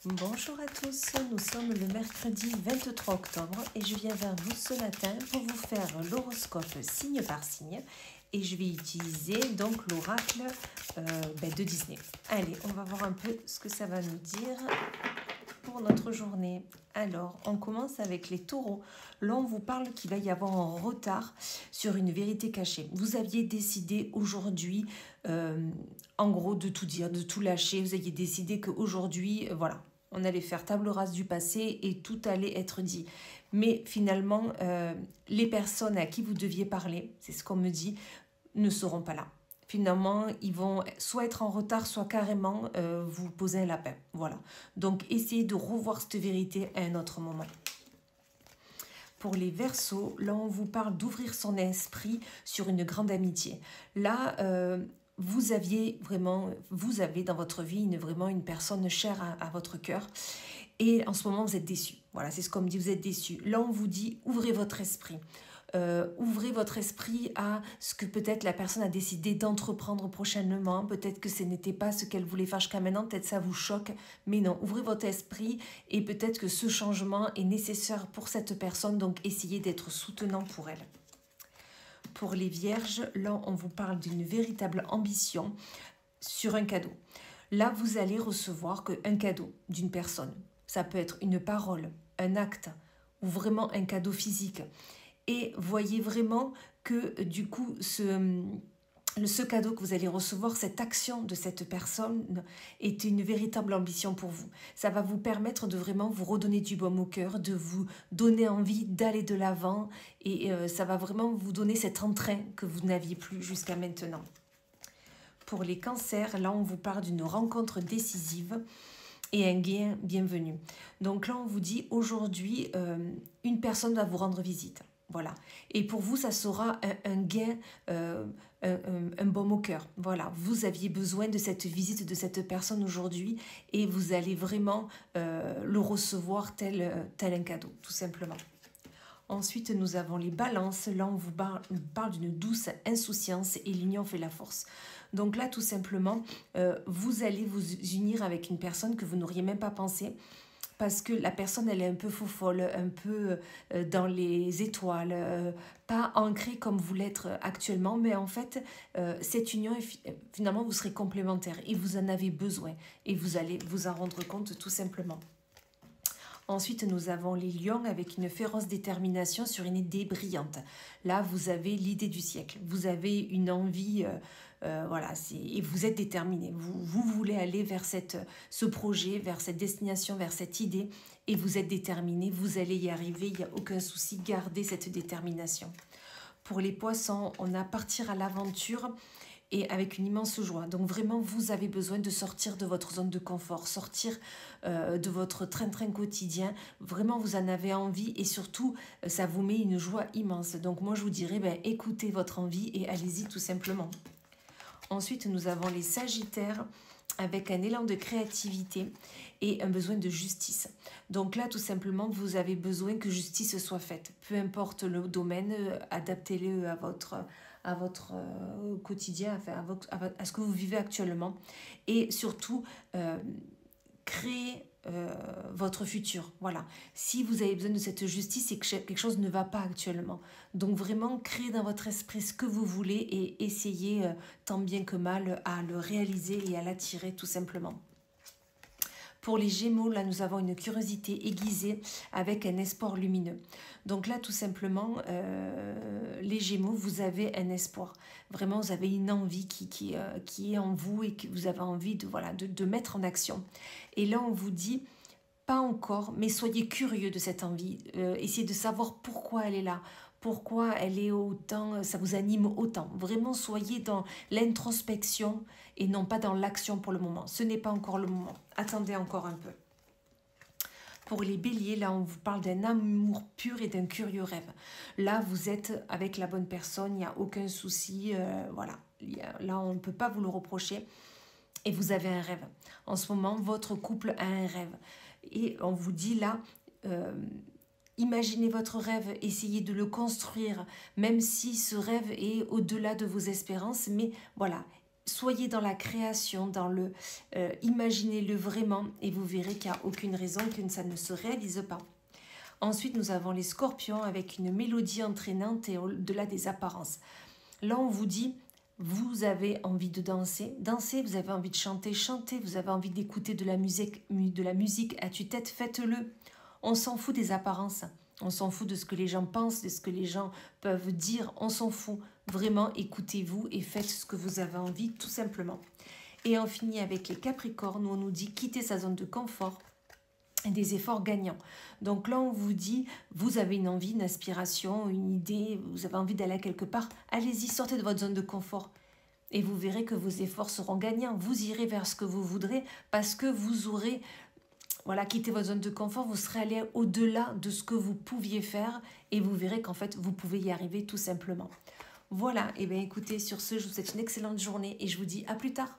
Bonjour à tous, nous sommes le mercredi 23 octobre et je viens vers vous ce matin pour vous faire l'horoscope signe par signe et je vais utiliser donc l'oracle de Disney. Allez, on va voir un peu ce que ça va nous dire pour notre journée. Alors, on commence avec les taureaux. Là, on vous parle qu'il va y avoir un retard sur une vérité cachée. Vous aviez décidé aujourd'hui, en gros, de tout dire, de tout lâcher. Vous aviez décidé qu'aujourd'hui, voilà, on allait faire table rase du passé et tout allait être dit. Mais finalement, les personnes à qui vous deviez parler, c'est ce qu'on me dit, ne seront pas là. Finalement, ils vont soit être en retard, soit carrément vous poser un lapin. Voilà. Donc, essayez de revoir cette vérité à un autre moment. Pour les Verseaux, là, on vous parle d'ouvrir son esprit sur une grande amitié. Là, vous avez dans votre vie vraiment une personne chère à votre cœur. Et en ce moment, vous êtes déçu. Voilà, c'est ce qu'on me dit, vous êtes déçu. Là, on vous dit, ouvrez votre esprit. Ouvrez votre esprit à ce que peut-être la personne a décidé d'entreprendre prochainement. Peut-être que ce n'était pas ce qu'elle voulait faire jusqu'à maintenant. Peut-être ça vous choque. Mais non, ouvrez votre esprit et peut-être que ce changement est nécessaire pour cette personne. Donc, essayez d'être soutenant pour elle. Pour les vierges, là, on vous parle d'une véritable ambition sur un cadeau. Là, vous allez recevoir un cadeau d'une personne. Ça peut être une parole, un acte ou vraiment un cadeau physique. Et voyez vraiment que du coup, ce cadeau que vous allez recevoir, cette action de cette personne est une véritable ambition pour vous. Ça va vous permettre de vraiment vous redonner du baume au cœur, de vous donner envie d'aller de l'avant et ça va vraiment vous donner cet entrain que vous n'aviez plus jusqu'à maintenant. Pour les cancers, là on vous parle d'une rencontre décisive et un gain bienvenu. Donc là on vous dit aujourd'hui, une personne va vous rendre visite. Voilà. Et pour vous, ça sera un gain, un baume au cœur. Voilà. Vous aviez besoin de cette visite de cette personne aujourd'hui et vous allez vraiment le recevoir tel un cadeau, tout simplement. Ensuite, nous avons les balances. Là, on vous parle d'une douce insouciance et l'union fait la force. Donc là, tout simplement, vous allez vous unir avec une personne que vous n'auriez même pas pensé. Parce que la personne, elle est un peu faux-folle, un peu dans les étoiles, pas ancrée comme vous l'êtes actuellement. Mais en fait, cette union, finalement, vous serez complémentaires et vous en avez besoin. Et vous allez vous en rendre compte tout simplement. Ensuite, nous avons les lions avec une féroce détermination sur une idée brillante. Là, vous avez l'idée du siècle. Vous avez une envie, voilà, et vous êtes déterminé. Vous voulez aller vers ce projet, vers cette destination, vers cette idée, et vous êtes déterminé. Vous allez y arriver, il n'y a aucun souci. Gardez cette détermination. Pour les poissons, on a partir à l'aventure et avec une immense joie. Donc vraiment, vous avez besoin de sortir de votre zone de confort, sortir de votre train-train quotidien. Vraiment, vous en avez envie et surtout, ça vous met une joie immense. Donc moi, je vous dirais, écoutez votre envie et allez-y tout simplement. Ensuite, nous avons les Sagittaires avec un élan de créativité et un besoin de justice. Donc là, tout simplement, vous avez besoin que justice soit faite. Peu importe le domaine, adaptez-le à votre quotidien, enfin, à ce que vous vivez actuellement. Et surtout, créez votre futur. Voilà. Si vous avez besoin de cette justice, c'est que quelque chose ne va pas actuellement. Donc vraiment, créez dans votre esprit ce que vous voulez et essayez tant bien que mal à le réaliser et à l'attirer tout simplement. Pour les Gémeaux, là, nous avons une curiosité aiguisée avec un espoir lumineux. Donc là, tout simplement, les Gémeaux, vous avez un espoir. Vraiment, vous avez une envie qui est en vous et que vous avez envie de mettre en action. Et là, on vous dit, pas encore, mais soyez curieux de cette envie. Essayez de savoir pourquoi elle est là. Pourquoi elle est autant, ça vous anime autant. Vraiment, soyez dans l'introspection et non pas dans l'action pour le moment. Ce n'est pas encore le moment. Attendez encore un peu. Pour les béliers, là, on vous parle d'un amour pur et d'un curieux rêve. Là, vous êtes avec la bonne personne, il n'y a aucun souci. Voilà, là, on ne peut pas vous le reprocher. Et vous avez un rêve. En ce moment, votre couple a un rêve. Et on vous dit là... imaginez votre rêve, essayez de le construire, même si ce rêve est au-delà de vos espérances, mais voilà, soyez dans la création, dans le imaginez-le vraiment et vous verrez qu'il n'y a aucune raison que ça ne se réalise pas. Ensuite, nous avons les scorpions avec une mélodie entraînante et au-delà des apparences. Là, on vous dit, vous avez envie de danser, dansez, vous avez envie de chanter, chantez, vous avez envie d'écouter de la musique à tue-tête, faites-le. On s'en fout des apparences, on s'en fout de ce que les gens pensent, de ce que les gens peuvent dire, on s'en fout. Vraiment, écoutez-vous et faites ce que vous avez envie, tout simplement. Et on finit avec les capricornes où on nous dit quitter sa zone de confort, des efforts gagnants. Donc là, on vous dit, vous avez une envie, une aspiration, une idée, vous avez envie d'aller quelque part, allez-y, sortez de votre zone de confort. Et vous verrez que vos efforts seront gagnants. Vous irez vers ce que vous voudrez parce que vous aurez quitté votre zone de confort, vous serez allé au-delà de ce que vous pouviez faire et vous verrez qu'en fait, vous pouvez y arriver tout simplement. Voilà, et bien écoutez, sur ce, je vous souhaite une excellente journée et je vous dis à plus tard.